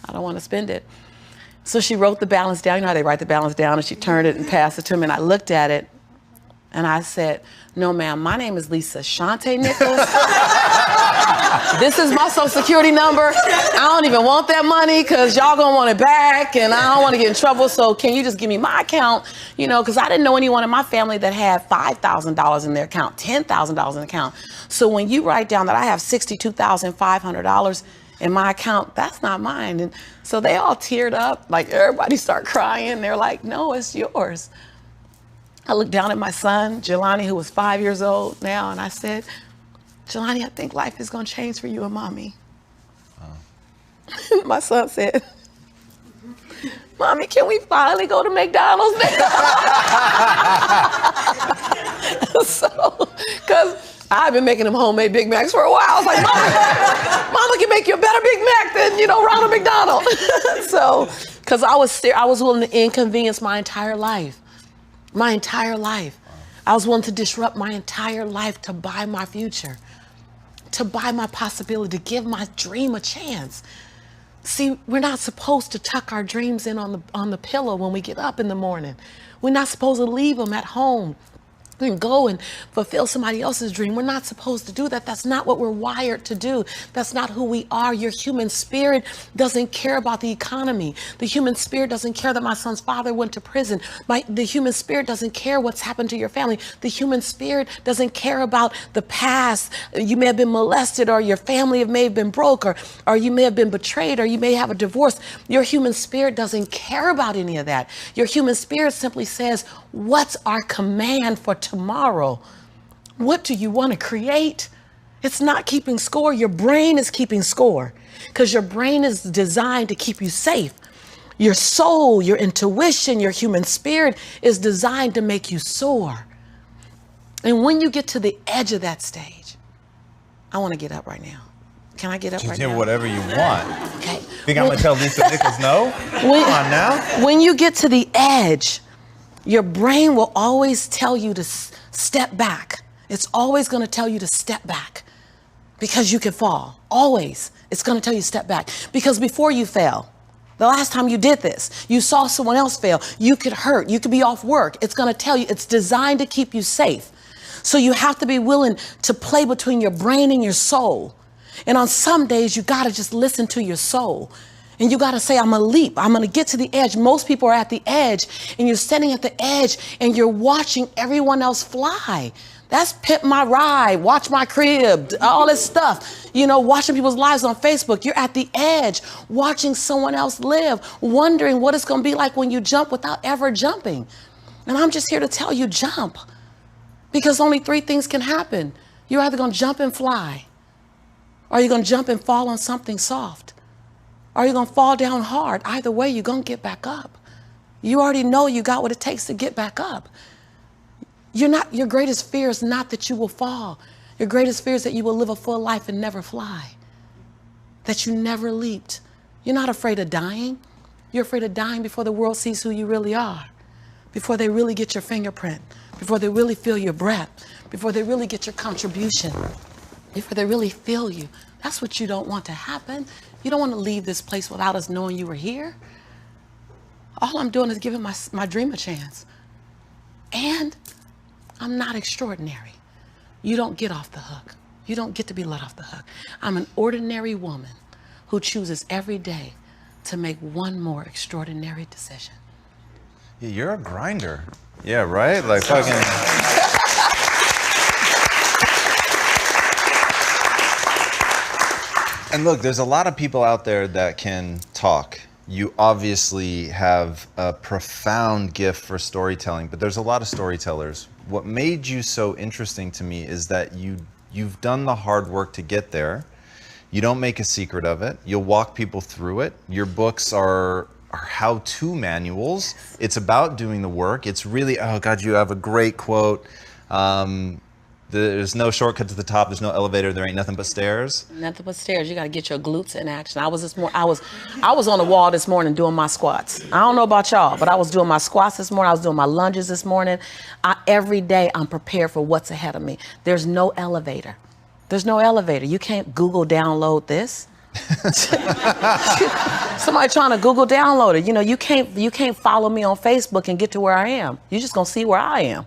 I don't want to spend it. So she wrote the balance down. You know how they write the balance down, and she turned it and passed it to me, and I looked at it, and I said, no, ma'am, my name is Lisa Shante Nicholas. This is my social security number. I don't even want that money because y'all gonna want it back, and I don't want to get in trouble, so can you just give me my account? You know, because I didn't know anyone in my family that had $5,000 in their account, $10,000 in the account. So when you write down that I have $62,500 in my account, that's not mine. And so they all teared up, like everybody started crying. They're like, no, it's yours. I looked down at my son, Jelani, who was 5 years old now, and I said, Jelani, I think life is gonna change for you and mommy. Oh. My son said, Mommy, can we finally go to McDonald's now? So, because I've been making them homemade Big Macs for a while. I was like, Mama can make you a better Big Mac than, you know, Ronald McDonald. So, because I was willing to inconvenience my entire life. My entire life. I was willing to disrupt my entire life to buy my future, to buy my possibility, to give my dream a chance. See, we're not supposed to tuck our dreams in on the pillow when we get up in the morning. We're not supposed to leave them at home and go and fulfill somebody else's dream. We're not supposed to do that. That's not what we're wired to do. That's not who we are. Your human spirit doesn't care about the economy. The human spirit doesn't care that my son's father went to prison. The human spirit doesn't care what's happened to your family. The human spirit doesn't care about the past. You may have been molested, or your family may have been broke, or you may have been betrayed, or you may have a divorce. Your human spirit doesn't care about any of that. Your human spirit simply says, what's our command for tomorrow? What do you want to create? It's not keeping score. Your brain is keeping score, because your brain is designed to keep you safe. Your soul, your intuition, your human spirit is designed to make you soar. And when you get to the edge of that stage, I want to get up right now. Can I get up right now? You do whatever you want. Okay. Think I'm going to tell Lisa Nichols no? Come on now. When you get to the edge, your brain will always tell you to step back. It's always going to tell you to step back, because you can fall. Always. It's going to tell you to step back, because before you fell, the last time you did this, you saw someone else fail. You could hurt. You could be off work. It's going to tell you. It's designed to keep you safe. So you have to be willing to play between your brain and your soul. And on some days, you got to just listen to your soul. And you got to say, I'm going to leap. I'm going to get to the edge. Most people are at the edge, and you're standing at the edge, and you're watching everyone else fly. That's Pimp My Ride, Watch My Crib, all this stuff. You know, watching people's lives on Facebook. You're at the edge, watching someone else live, wondering what it's going to be like when you jump without ever jumping. And I'm just here to tell you, jump. Because only three things can happen. You're either going to jump and fly, or you're going to jump and fall on something soft, or you're going to fall down hard. Either way, you're going to get back up. You already know you got what it takes to get back up. Your greatest fear is not that you will fall. Your greatest fear is that you will live a full life and never fly, that you never leaped. You're not afraid of dying. You're afraid of dying before the world sees who you really are, before they really get your fingerprint, before they really feel your breath, before they really get your contribution, before they really feel you. That's what you don't want to happen. You don't want to leave this place without us knowing you were here. All I'm doing is giving my dream a chance. And I'm not extraordinary. You don't get off the hook. You don't get to be let off the hook. I'm an ordinary woman who chooses every day to make one more extraordinary decision. Yeah, you're a grinder. Yeah, right? Like fucking... And look, there's a lot of people out there that can talk. You obviously have a profound gift for storytelling, but there's a lot of storytellers. What made you so interesting to me is that you've done the hard work to get there. You don't make a secret of it. You'll walk people through it. Your books are how-to manuals. It's about doing the work. It's really, oh God, you have a great quote. There's no shortcut to the top. There's no elevator. There ain't nothing but stairs. Nothing but stairs. You got to get your glutes in action. I was on the wall this morning doing my squats. I don't know about y'all, but I was doing my squats this morning. I was doing my lunges this morning. Every day I'm prepared for what's ahead of me. There's no elevator. There's no elevator. You can't Google download this. Somebody trying to Google download it. You know, you can't follow me on Facebook and get to where I am. You're just gonna see where I am.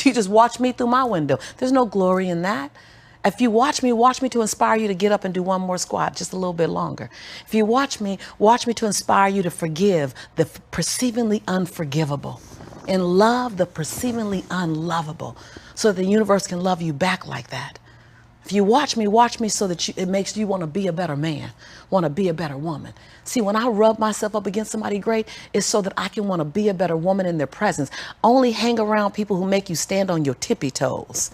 You just watch me through my window. There's no glory in that. If you watch me to inspire you to get up and do one more squat, just a little bit longer. If you watch me to inspire you to forgive the perceivingly unforgivable and love the perceivingly unlovable so that the universe can love you back like that. If you watch me so that it makes you want to be a better man, want to be a better woman. See, when I rub myself up against somebody great, it's so that I can want to be a better woman in their presence. Only hang around people who make you stand on your tippy toes.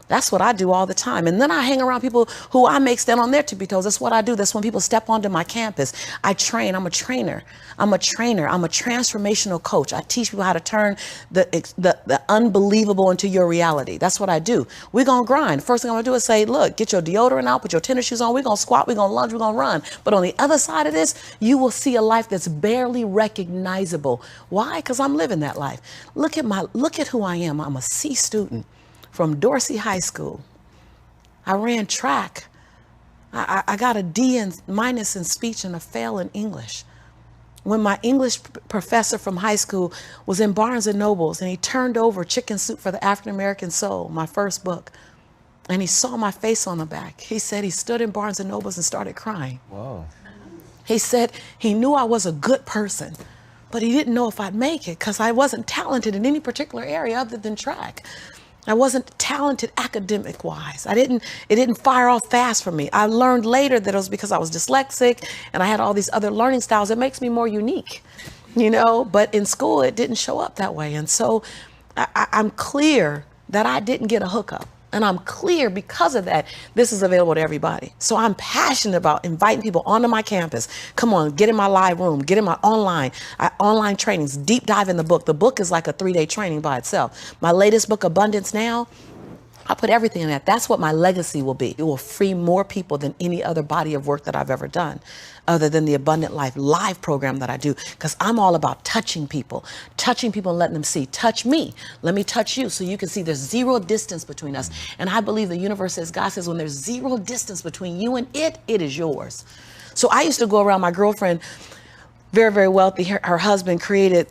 That's what I do all the time. And then I hang around people who I make stand on their tippy toes. That's what I do. That's when people step onto my campus. I train. I'm a trainer. I'm a transformational coach. I teach people how to turn the unbelievable into your reality. That's what I do. We're going to grind. First thing I'm going to do is say, look, get your deodorant out, put your tennis shoes on. We're going to squat. We're going to lunge. We're going to run. But on the other side of this, you will see a life that's barely recognizable. Why? Because I'm living that life. Look at who I am. I'm a C student from Dorsey High School. I ran track. I got a D minus in speech and a fail in English. When my English professor from high school was in Barnes and Nobles and he turned over Chicken Soup for the African American Soul, my first book, and he saw my face on the back, he said he stood in Barnes and Nobles and started crying. Whoa. He said he knew I was a good person, but he didn't know if I'd make it because I wasn't talented in any particular area other than track. I wasn't talented academic wise. It didn't fire off fast for me. I learned later that it was because I was dyslexic and I had all these other learning styles. It makes me more unique, you know, but in school it didn't show up that way. And so I'm clear that I didn't get a hookup. And I'm clear because of that, this is available to everybody. So I'm passionate about inviting people onto my campus. Come on, get in my live room, get in my online trainings, deep dive in the book. The book is like a 3-day training by itself. My latest book, Abundance Now, I put everything in that. That's what my legacy will be. It will free more people than any other body of work that I've ever done, other than the Abundant Life live program that I do, because I'm all about touching people and letting them see, touch me, let me touch you, so you can see there's zero distance between us. And I believe the universe says, God says, when there's zero distance between you and it is yours. So I used to go around my girlfriend, very, very wealthy. Her husband created,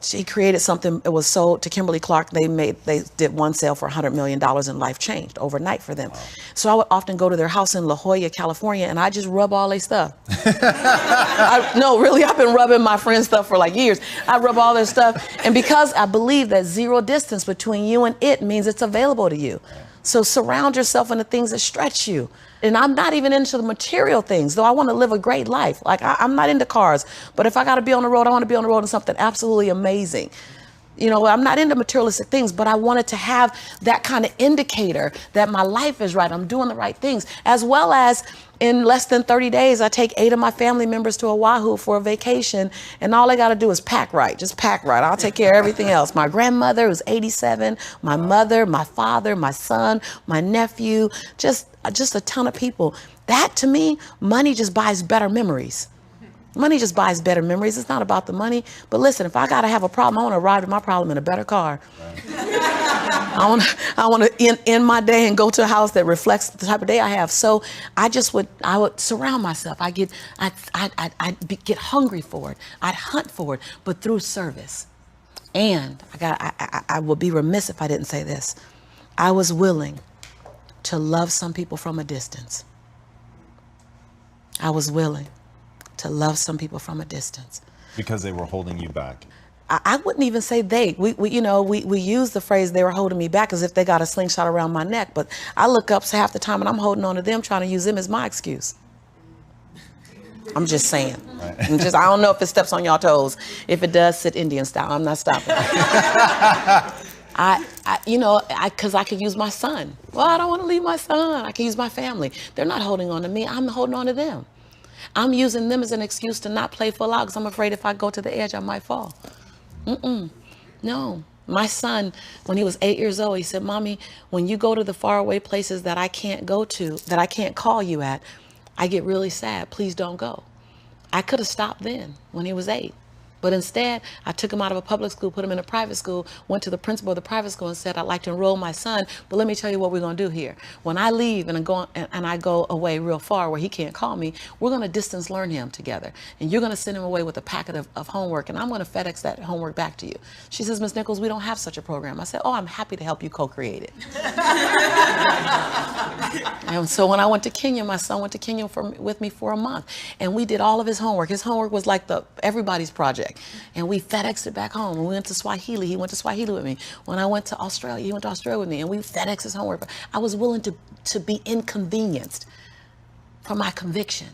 she created something. It was sold to Kimberly Clark. They did one sale for $100 million and life changed overnight for them. Wow. So I would often go to their house in La Jolla, California, and I just rub all their stuff. No, really, I've been rubbing my friend's stuff for like years. I rub all their stuff. And because I believe that zero distance between you and it means it's available to you. So surround yourself in the things that stretch you. And I'm not even into the material things, though I want to live a great life. Like I'm not into cars, but if I got to be on the road, I want to be on the road in something absolutely amazing. You know, I'm not into materialistic things, but I wanted to have that kind of indicator that my life is right. I'm doing the right things, as well as in less than 30 days, I take 8 of my family members to Oahu for a vacation, and all I got to do is pack right. Just pack right. I'll take care of everything else. My grandmother, who's 87, my mother, my father, my son, my nephew, just a ton of people. That, to me, money just buys better memories. Money just buys better memories. It's not about the money. But listen, if I got to have a problem, I want to arrive at my problem in a better car. Right. I want to end my day and go to a house that reflects the type of day I have. So I would surround myself. I'd get hungry for it. I'd hunt for it, but through service. And I would be remiss if I didn't say this. I was willing to love some people from a distance. I was willing to love some people from a distance. Because they were holding you back. I wouldn't even say they. We use the phrase they were holding me back as if they got a slingshot around my neck. But I look up half the time and I'm holding on to them, trying to use them as my excuse. I'm just saying. Right. I don't know if it steps on y'all toes. If it does, sit Indian style. I'm not stopping. Because I could use my son. Well, I don't want to leave my son. I can use my family. They're not holding on to me. I'm holding on to them. I'm using them as an excuse to not play full out because I'm afraid if I go to the edge, I might fall. No. My son, when he was 8 years old, he said, Mommy, when you go to the faraway places that I can't go to, that I can't call you at, I get really sad. Please don't go. I could have stopped then when he was 8. But instead, I took him out of a public school, put him in a private school, went to the principal of the private school and said, I'd like to enroll my son, but let me tell you what we're going to do here. When I leave and I go away real far where he can't call me, we're going to distance learn him together. And you're going to send him away with a packet of homework, and I'm going to FedEx that homework back to you. She says, Ms. Nichols, we don't have such a program. I said, oh, I'm happy to help you co-create it. And so when I went to Kenya, my son went to Kenya with me for a month, and we did all of his homework. His homework was like everybody's project, and we FedExed it back home. When we went to Swahili, he went to Swahili with me. When I went to Australia, he went to Australia with me, and we FedExed his homework. I was willing to be inconvenienced for my conviction.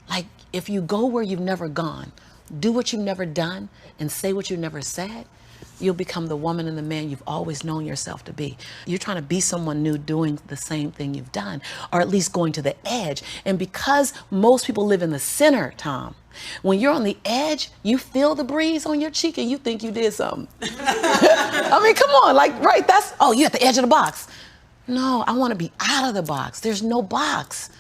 Like, if you go where you've never gone, do what you've never done, and say what you've never said, you'll become the woman and the man you've always known yourself to be. You're trying to be someone new doing the same thing you've done, or at least going to the edge. And because most people live in the center, Tom, when you're on the edge, you feel the breeze on your cheek and you think you did something. I mean, come on, like, right, oh, you're at the edge of the box. No, I want to be out of the box. There's no box.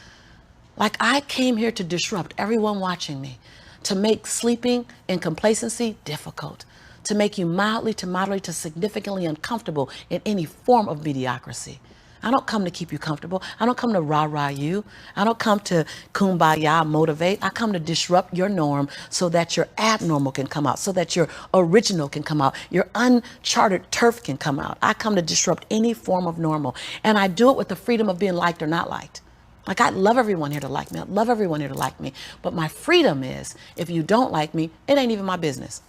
Like, I came here to disrupt everyone watching me, to make sleeping and complacency difficult, to make you mildly to moderately to significantly uncomfortable in any form of mediocrity. I don't come to keep you comfortable. I don't come to rah-rah you. I don't come to kumbaya motivate. I come to disrupt your norm so that your abnormal can come out, so that your original can come out, your uncharted turf can come out. I come to disrupt any form of normal. And I do it with the freedom of being liked or not liked. Like, I love everyone here to like me. I love everyone here to like me. But my freedom is, if you don't like me, it ain't even my business.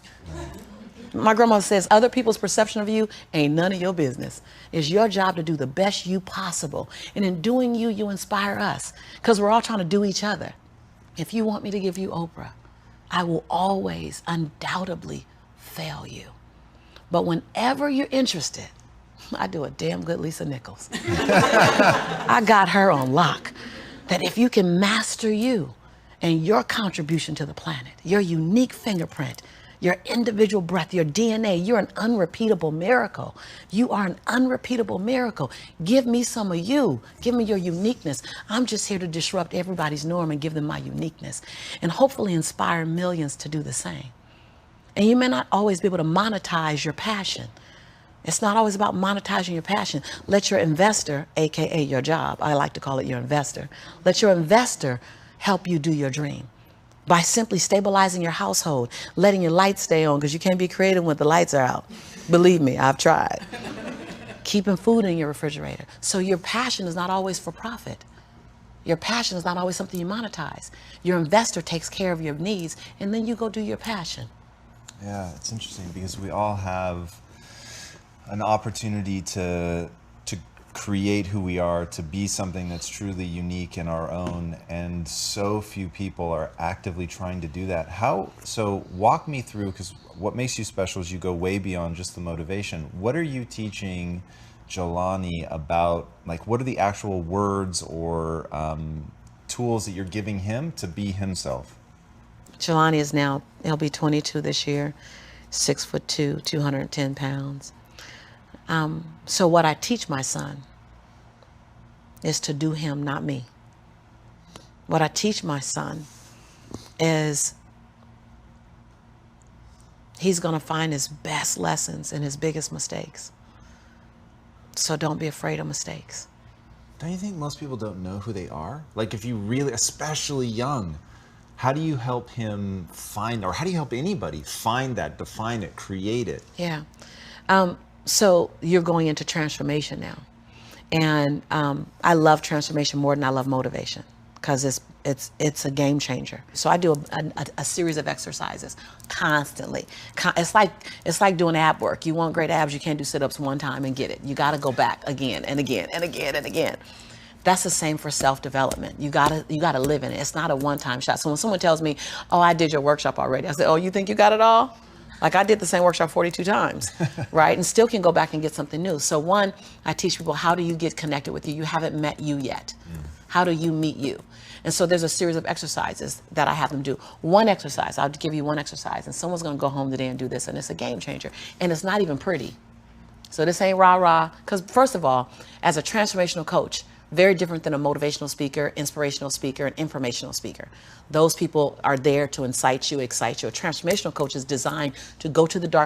My grandma says, other people's perception of you ain't none of your business. It's your job to do the best you possible. And in doing you, you inspire us, because we're all trying to do each other. If you want me to give you Oprah, I will always undoubtedly fail you. But whenever you're interested, I do a damn good Lisa Nichols. I got her on lock. That if you can master you and your contribution to the planet, your unique fingerprint, your individual breath, your DNA, you're an unrepeatable miracle. You are an unrepeatable miracle. Give me some of you. Give me your uniqueness. I'm just here to disrupt everybody's norm and give them my uniqueness, and hopefully inspire millions to do the same. And you may not always be able to monetize your passion. It's not always about monetizing your passion. Let your investor, AKA your job, I like to call it your investor, let your investor help you do your dream by simply stabilizing your household, letting your lights stay on, because you can't be creative when the lights are out. Believe me, I've tried. Keeping food in your refrigerator. So your passion is not always for profit. Your passion is not always something you monetize. Your investor takes care of your needs, and then you go do your passion. Yeah, it's interesting because we all have an opportunity to create who we are, to be something that's truly unique in our own, and so few people are actively trying to do that. So walk me through, because what makes you special is you go way beyond just the motivation. What are you teaching Jelani about, like, what are the actual words or tools that you're giving him to be himself? Jelani is now, he'll be 22 this year, 6'2", 210 pounds. So what I teach my son is to do him, not me. What I teach my son is he's going to find his best lessons in his biggest mistakes. So don't be afraid of mistakes. Don't you think most people don't know who they are? Like, if you really, especially young, how do you help him find, or how do you help anybody find that, define it, create it? Yeah. So you're going into transformation now. And I love transformation more than I love motivation, because it's a game changer. So I do a series of exercises constantly. It's like doing ab work. You want great abs, you can't do sit-ups one time and get it. You got to go back again and again and again and again. That's the same for self-development. You gotta live in it. It's not a one-time shot. So when someone tells me, oh, I did your workshop already, I say, oh, you think you got it all? Like, I did the same workshop 42 times, right? And still can go back and get something new. So one, I teach people, how do you get connected with you? You haven't met you yet. How do you meet you? And so there's a series of exercises that I have them do. One exercise, I'll give you one exercise, and someone's gonna go home today and do this, and it's a game changer. And it's not even pretty. So this ain't rah-rah, because first of all, as a transformational coach, Very different than a motivational speaker, inspirational speaker, and informational speaker. Those people are there to incite you, excite you. A transformational coach is designed to go to the dark